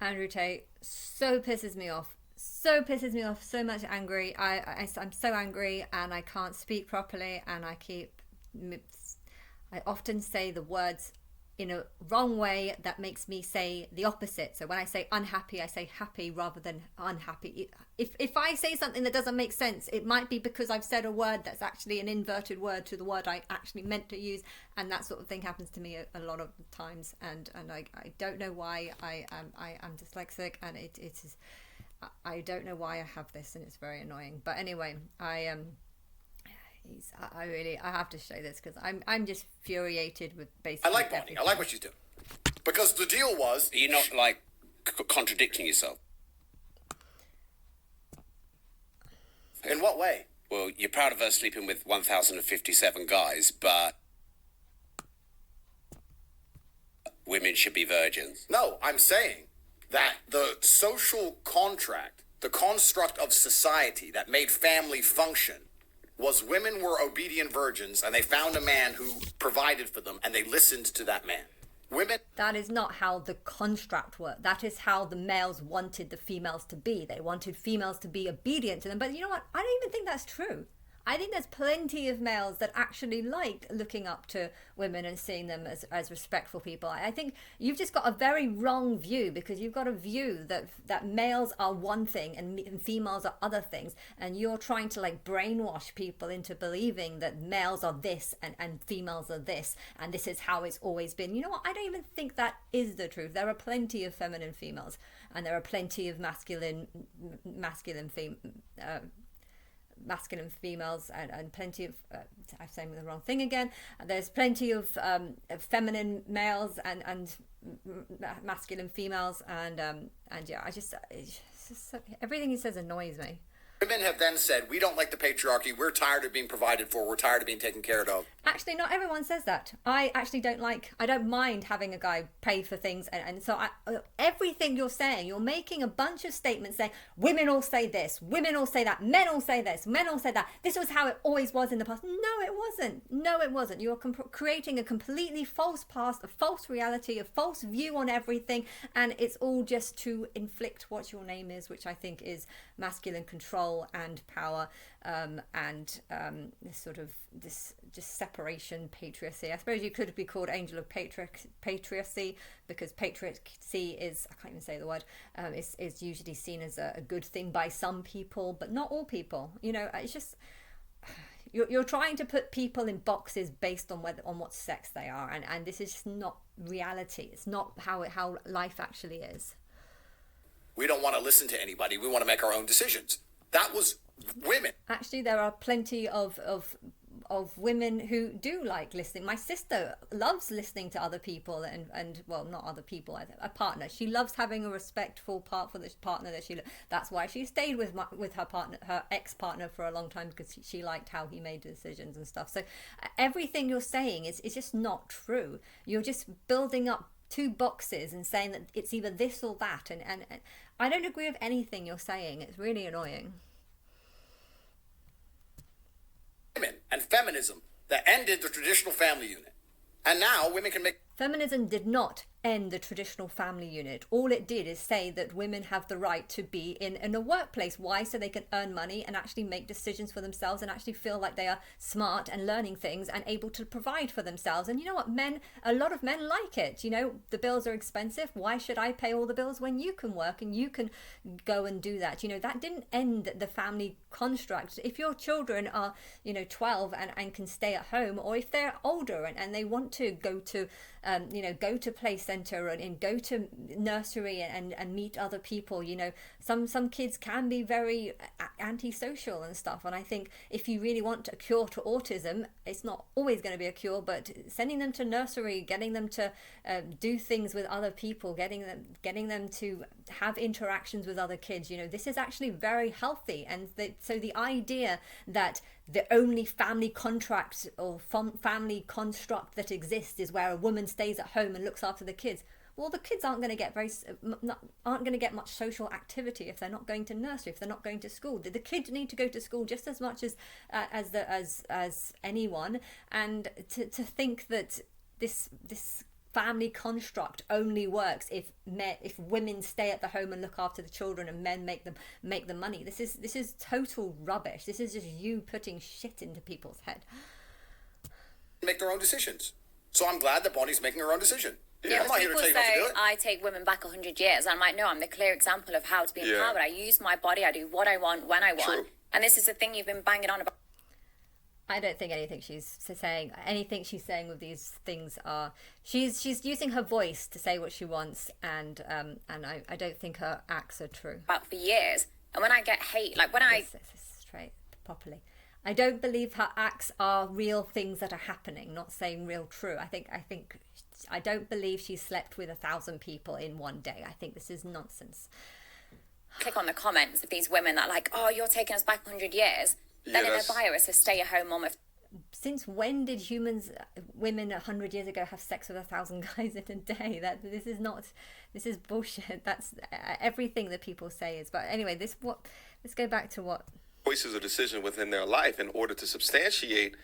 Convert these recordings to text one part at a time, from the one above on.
Andrew Tate so pisses me off. So pisses me off. So much angry. I'm so angry, and I can't speak properly, and I often say the words in a wrong way that makes me say the opposite. So when I say unhappy, I say happy rather than unhappy. If I say something that doesn't make sense, it might be because I've said a word that's actually an inverted word to the word I actually meant to use, and that sort of thing happens to me a lot of times. And I don't know why I'm dyslexic, and it is, I don't know why I have this, and it's very annoying. But anyway, I have to show this because I'm just infuriated with basically. I like Bonnie. I like what she's doing because the deal was you're not like contradicting yourself. In what way? Well, you're proud of her sleeping with 1,057 guys, but women should be virgins. No, I'm saying that the social contract, the construct of society that made family function, was women were obedient virgins, and they found a man who provided for them, and they listened to that man. Women... That is not how the construct worked. That is how the males wanted the females to be. They wanted females to be obedient to them. But you know what? I don't even think that's true. I think there's plenty of males that actually like looking up to women and seeing them as respectful people. I think you've just got a very wrong view, because you've got a view that males are one thing and females are other things, and you're trying to like brainwash people into believing that males are this and females are this, and this is how it's always been. You know what? I don't even think that is the truth. There are plenty of feminine females, and there are plenty of masculine females, and plenty of I'm saying the wrong thing again. There's plenty of feminine males and masculine females, and yeah, it's just everything he says annoys me. Women have then said, we don't like the patriarchy, we're tired of being provided for, we're tired of being taken care of. Actually, not everyone says that. I don't mind having a guy pay for things, and so everything you're saying, you're making a bunch of statements saying, women all say this, women all say that, men all say this, men all say that, this was how it always was in the past. No, it wasn't. You're creating a completely false past, a false reality, a false view on everything, and it's all just to inflict what your name is, which I think is masculine control and power, and this sort of this just separation, patriarchy. I suppose you could be called angel of patriarchy, because patriarchy is, I can't even say the word, is usually seen as a good thing by some people, but not all people. You know, it's just you're trying to put people in boxes based on what sex they are, and this is just not reality. It's not how life actually is. We don't want to listen to anybody. We want to make our own decisions. That was women. Actually, there are plenty of women who do like listening. My sister loves listening to other people, and well, not other people, a partner. She loves having a respectful part for the partner that that's why she stayed with her partner, her ex-partner, for a long time, because she liked how he made decisions and stuff. So everything you're saying is just not true. You're just building up two boxes and saying that it's either this or that, and I don't agree with anything you're saying. It's really annoying. Women and feminism that ended the traditional family unit, and now women can make... Feminism did not end the traditional family unit. All it did is say that women have the right to be in a workplace. Why? So they can earn money and actually make decisions for themselves, and actually feel like they are smart and learning things and able to provide for themselves. And you know what? A lot of men like it. You know, the bills are expensive. Why should I pay all the bills when you can work and you can go and do that? You know, that didn't end the family construct. If your children are, 12 and can stay at home, or if they're older and they want to go to, go to play center and go to nursery and meet other people, some kids can be very antisocial and stuff. And I think if you really want a cure to autism, it's not always going to be a cure, but sending them to nursery, getting them to do things with other people, getting them to have interactions with other kids, this is actually very healthy. And so the idea that the only family contract or family construct that exists is where a woman stays at home and looks after the kids. Well, the kids aren't going to get much social activity if they're not going to nursery, if they're not going to school. The kids need to go to school just as much as anyone. And to think that this family construct only works if women stay at the home and look after the children and men make the money. This is total rubbish. This is just you putting shit into people's head. Make their own decisions. So I'm glad that Bonnie's making her own decision. Yeah, I'm not here to tell you not to do it. I take women back 100 years. I'm like, no, I'm the clear example of how to be empowered. I use my body. I do what I want when I want. True. And this is the thing you've been banging on about. I don't think anything she's saying with these things are she's using her voice to say what she wants, and I don't think her acts are true. About for years, and when I get hate, like when This is straight properly. I don't believe her acts are real things that are happening, not saying real true. I don't believe she slept with 1,000 people in one day. I think this is nonsense. click on the comments of these women that are like, oh, you're taking us back 100 years. Then in their bio it says stay-at-home mom of. Since when did women 100 years ago have sex with 1,000 guys in a day? This is bullshit. That's everything that people say is. But anyway, let's go back to what choices or decision within their life in order to substantiate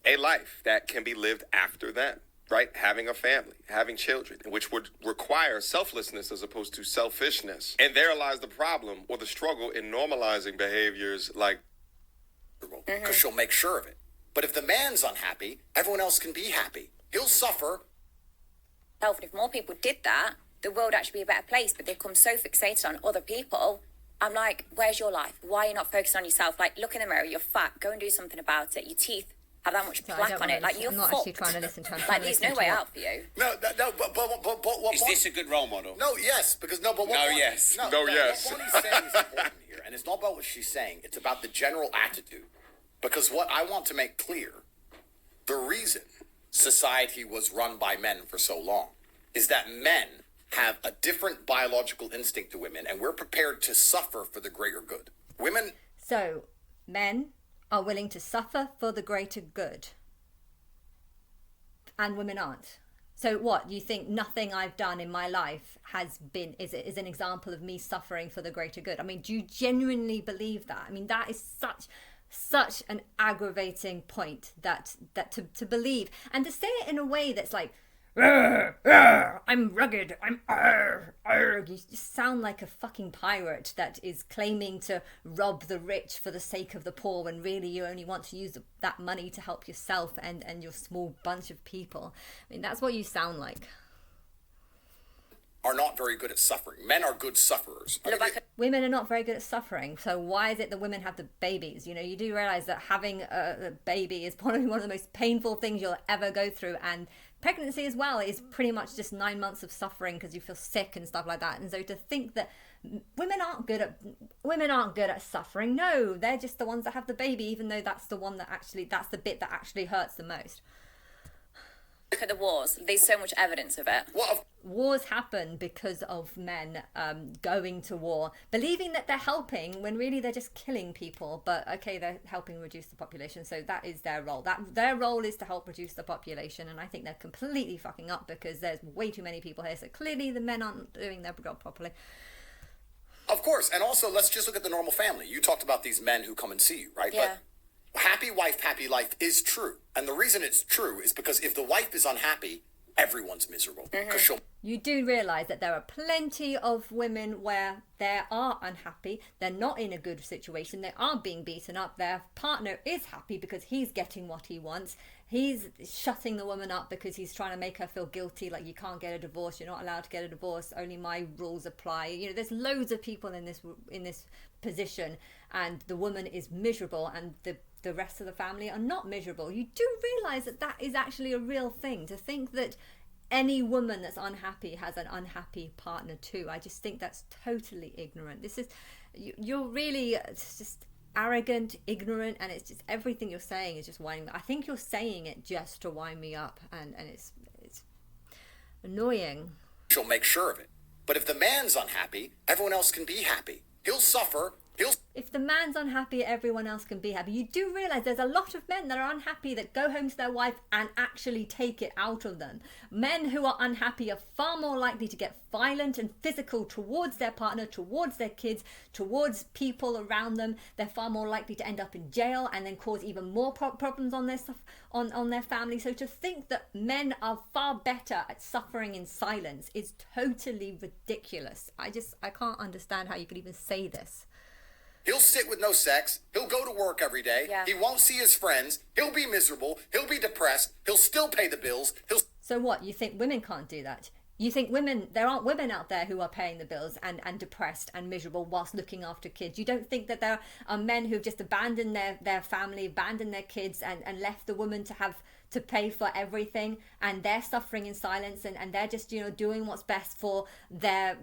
a life that can be lived after them, right? Having a family, having children, which would require selflessness as opposed to selfishness. And there lies the problem or the struggle in normalizing behaviors like because she'll make sure of it. But if the man's unhappy, everyone else can be happy. He'll suffer. And if more people did that, the world would actually be a better place. But they've become so fixated on other people. I'm like, where's your life? Why are you not focused on yourself? Like, look in the mirror, you're fat. Go and do something about it. Your teeth have that much plaque on it. Like, you're I'm not actually trying to listen to. Like, there's no way out for you. No, but what Is this a good role model? No, yes, because no, but what No, Bonnie- yes. No, yes. What Bonnie's saying is important here, and it's not about what she's saying. It's about the general attitude. Because what I want to make clear, the reason society was run by men for so long is that men have a different biological instinct to women, and we're prepared to suffer for the greater good. Women. So, men are willing to suffer for the greater good, and women aren't. So what, you think nothing I've done in my life is an example of me suffering for the greater good? I mean, do you genuinely believe that? I mean, that is such an aggravating point that to believe, and to say it in a way that's like, I'm rugged, you just sound like a fucking pirate that is claiming to rob the rich for the sake of the poor, when really you only want to use that money to help yourself and your small bunch of people. I mean, that's what you sound like. Are not very good at suffering. Men are good sufferers. Women are not very good at suffering, so why is it that women have the babies? You know, you do realize that having a baby is probably one of the most painful things you'll ever go through, and pregnancy as well is pretty much just 9 months of suffering because you feel sick and stuff like that. And so to think that women aren't good at suffering, no, they're just the ones that have the baby, even though that's the bit that actually hurts the most. Look at the wars. There's so much evidence of it. Wars happen because of men going to war, believing that they're helping when really they're just killing people. But okay, they're helping reduce the population, so that is their role. Their role is to help reduce the population, and I think they're completely fucking up because there's way too many people here. So clearly the men aren't doing their job properly. Of course, and also let's just look at the normal family. You talked about these men who come and see you, right? Yeah. But happy wife, happy life is true. And the reason it's true is because if the wife is unhappy, everyone's miserable. Because she'll... You do realise that there are plenty of women where they are unhappy, they're not in a good situation, they are being beaten up, their partner is happy because he's getting what he wants, he's shutting the woman up because he's trying to make her feel guilty, like you can't get a divorce, you're not allowed to get a divorce, only my rules apply. You know, there's loads of people in this position, and the woman is miserable, and the rest of the family are not miserable. You do realise that is actually a real thing, to think that any woman that's unhappy has an unhappy partner too. I just think that's totally ignorant. You're really just arrogant, ignorant, and it's just everything you're saying is just winding me. I think you're saying it just to wind me up, and it's annoying. She'll make sure of it. But if the man's unhappy, everyone else can be happy. He'll suffer He'll If the man's unhappy, everyone else can be happy. You do realize there's a lot of men that are unhappy that go home to their wife and actually take it out of them. Men who are unhappy are far more likely to get violent and physical towards their partner, towards their kids, towards people around them. They're far more likely to end up in jail and then cause even more problems on their stuff, on their family. So to think that men are far better at suffering in silence is totally ridiculous. I can't understand how you could even say this. He'll sit with no sex. He'll go to work every day. Yeah. He won't see his friends. He'll be miserable. He'll be depressed. He'll still pay the bills. So what, you think women can't do that? You think there aren't women out there who are paying the bills and depressed and miserable whilst looking after kids? You don't think that there are men who've just abandoned their family, abandoned their kids and left the woman to pay for everything, and they're suffering in silence and they're just, doing what's best for their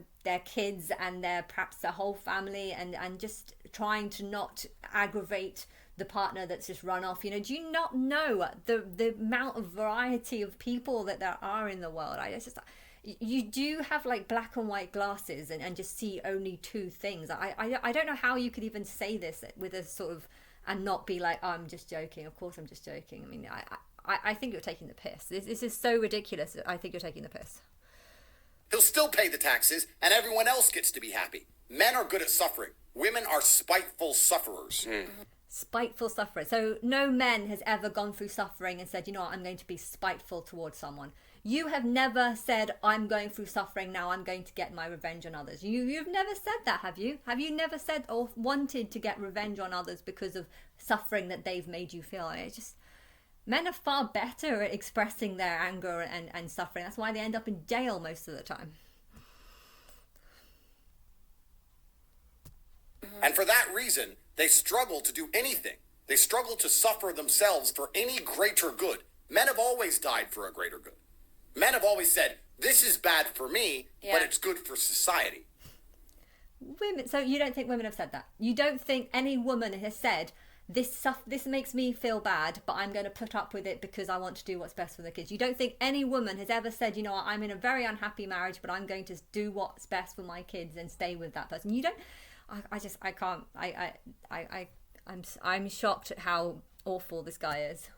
kids and perhaps their whole family and just trying to not aggravate the partner that's just run off. Do you not know the amount of variety of people that there are in the world? You do have like black and white glasses and just see only two things. I don't know how you could even say this with a sort of, and not be like, oh, I'm just joking. Of course I'm just joking. I mean, I think you're taking the piss. This is so ridiculous. I think you're taking the piss. He'll still pay the taxes, and everyone else gets to be happy. Men are good at suffering. Women are spiteful sufferers. Spiteful sufferers. So no man has ever gone through suffering and said, I'm going to be spiteful towards someone. You have never said, I'm going through suffering, now I'm going to get my revenge on others. You've never said that, have you? Have you never said or wanted to get revenge on others because of suffering that they've made you feel? Men are far better at expressing their anger and suffering. That's why they end up in jail most of the time. And for that reason, they struggle to do anything. They struggle to suffer themselves for any greater good. Men have always died for a greater good. Men have always said, this is bad for me, but it's good for society. Women. So you don't think women have said that? You don't think any woman has said, this makes me feel bad, but I'm going to put up with it because I want to do what's best for the kids? You don't think any woman has ever said, I'm in a very unhappy marriage, but I'm going to do what's best for my kids and stay with that person? You don't. I can't. I'm shocked at how awful this guy is.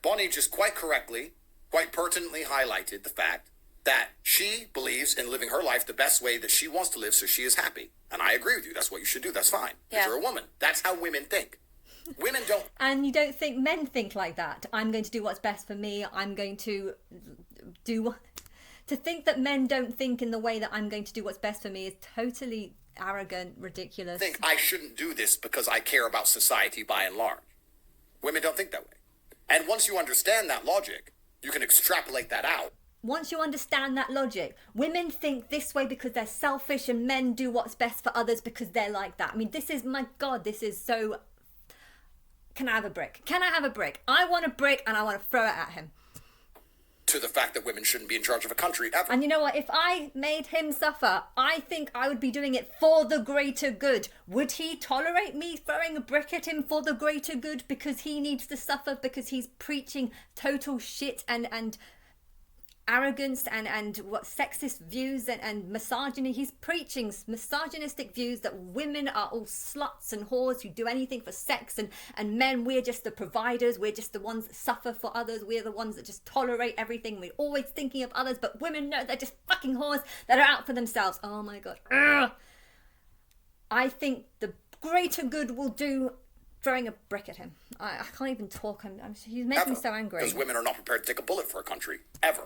Bonnie just quite correctly, quite pertinently highlighted the fact that she believes in living her life the best way that she wants to live, so she is happy. And I agree with you. That's what you should do. That's fine. Because you're a woman. That's how women think. Women don't. And you don't think men think like that? I'm going to do what's best for me. I'm going to do. To think that men don't think in the way that I'm going to do what's best for me is totally arrogant, ridiculous. I think I shouldn't do this because I care about society by and large. Women don't think that way. And once you understand that logic, you can extrapolate that out. Once you understand that logic, women think this way because they're selfish and men do what's best for others because they're like that. I mean, this is, my God, this is so... Can I have a brick? Can I have a brick? I want a brick and I want to throw it at him. To the fact that women shouldn't be in charge of a country ever. And you know what? If I made him suffer, I think I would be doing it for the greater good. Would he tolerate me throwing a brick at him for the greater good because he needs to suffer, because he's preaching total shit and arrogance and what sexist views and misogyny? He's preaching misogynistic views that women are all sluts and whores who do anything for sex, and men, we're just the providers, we're just the ones that suffer for others, we're the ones that just tolerate everything, we're always thinking of others, but women, no, they're just fucking whores that are out for themselves. Oh my God. Ugh. I think the greater good will do throwing a brick at him. I can't even talk. He's making me so angry. Because women are not prepared to take a bullet for a country. Ever.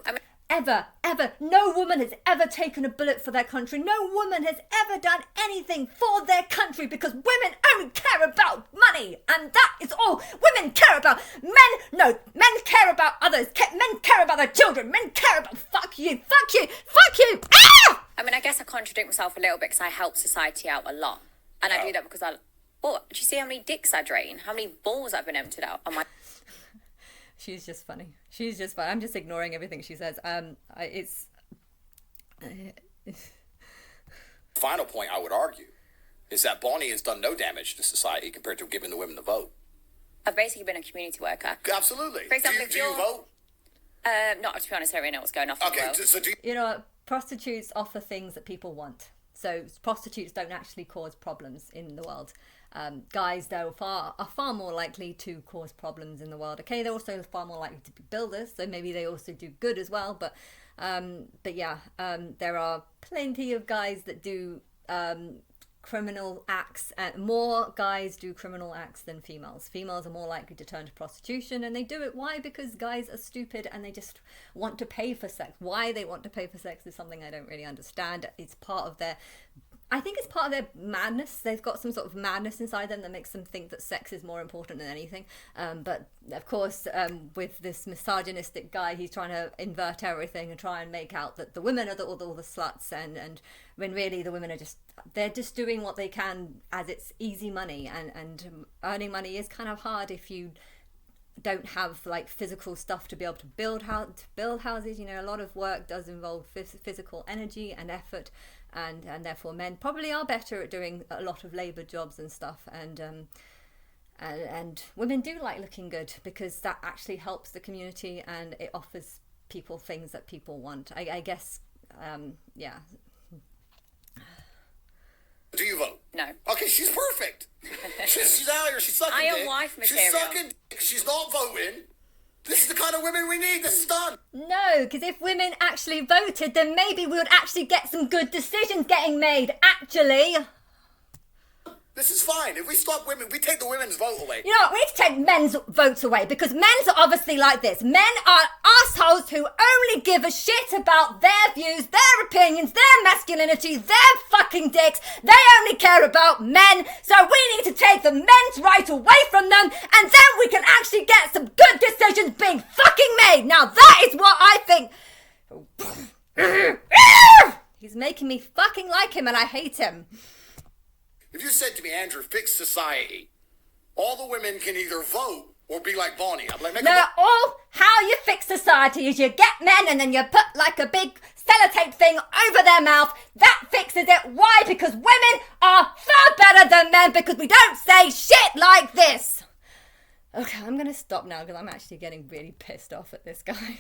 Ever. No woman has ever taken a bullet for their country. No woman has ever done anything for their country because women only care about money. And that is all women care about. Men care about others. Men care about their children. Men care about fuck you. Ah! I mean, I guess I contradict myself a little bit because I help society out a lot. And I do that because do you see how many dicks I drain? How many balls I've been emptied out on my... She's just funny. I'm just ignoring everything she says. Final point I would argue is that Bonnie has done no damage to society compared to giving the women the vote. I've basically been a community worker. Absolutely. For example, do you vote? Not, to be honest, I don't really know what's going on in the world. So do you... Prostitutes offer things that people want. So prostitutes don't actually cause problems in the world. Guys, though, are far more likely to cause problems in the world. Okay, they're also far more likely to be builders, so maybe they also do good as well. But yeah, there are plenty of guys that do criminal acts, and more guys do criminal acts than females. Females are more likely to turn to prostitution, and they do it. Why? Because guys are stupid and they just want to pay for sex. Why they want to pay for sex is something I don't really understand. It's part of their, I think it's part of their madness. They've got some sort of madness inside them that makes them think that sex is more important than anything. But of course, with this misogynistic guy, he's trying to invert everything and try and make out that the women are all the sluts, and when really the women are they're just doing what they can as it's easy money, and earning money is kind of hard if you don't have like physical stuff to be able to build houses. You know, a lot of work does involve physical energy and effort, and therefore men probably are better at doing a lot of labor jobs and stuff, and women do like looking good because that actually helps the community and it offers people things that people want. I guess yeah. Do you vote? No. Okay, she's perfect. She's out here. She's sucking dick. I am wife material. She's sucking dick. She's not voting. This is the kind of women we need. This is done. No, because if women actually voted, then maybe we would actually get some good decisions getting made, actually. This is fine. If we stop women, we take the women's vote away. You know what? We need to take men's votes away because men's are obviously like this. Men are assholes who only give a shit about their views, their opinions, their masculinity, their fucking dicks. They only care about men. So we need to take the men's right away from them, and then we can actually get some good decisions being fucking made. Now that is what I think. He's making me fucking like him, and I hate him. If you said to me, Andrew, fix society, all the women can either vote or be like Bonnie. I'm like, how you fix society is you get men and then you put like a big sellotape thing over their mouth. That fixes it. Why? Because women are far better than men because we don't say shit like this. Okay, I'm going to stop now because I'm actually getting really pissed off at this guy.